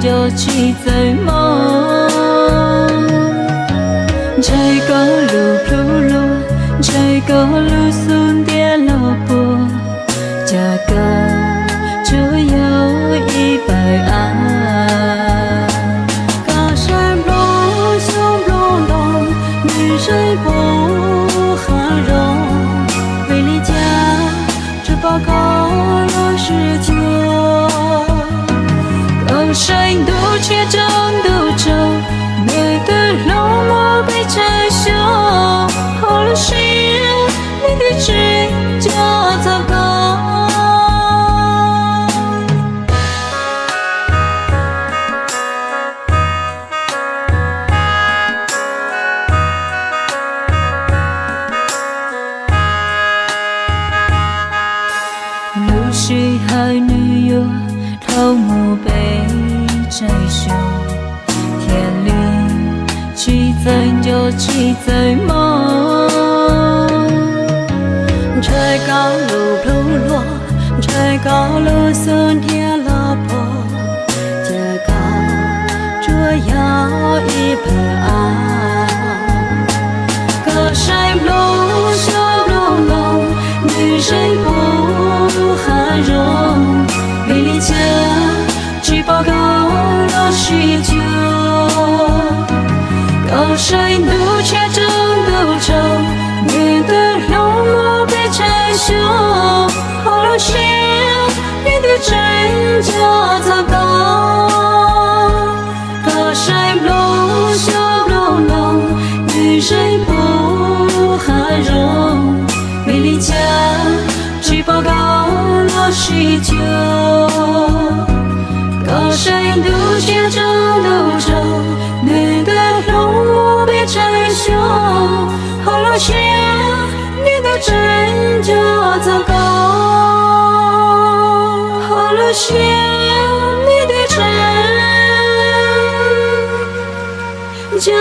就去追梦。吹过路普路，吹过路松跌落坡，这个只有100安。高山不松不动，女人不含容，为离家只报告了19。高山渡却争渡舟，你的冷漠被拆修，好了谁你的嘴角糟糕。露水海女友，头目被摘修，天里去怎就去怎梦。吹高路普落，吹高路松跌落坡，这高这要100安。高山路小路龙，女人不含容，为离家去报告了19。高山渡却争渡舟，你的冷漠被拆修，好了谁你的嘴角糟糕。高山路小路龙，女人不含容，为离家去报告了19。高山渡却争渡舟，你的冷漠被拆修，好了谁你的嘴角糟糕。好了谁你的嘴角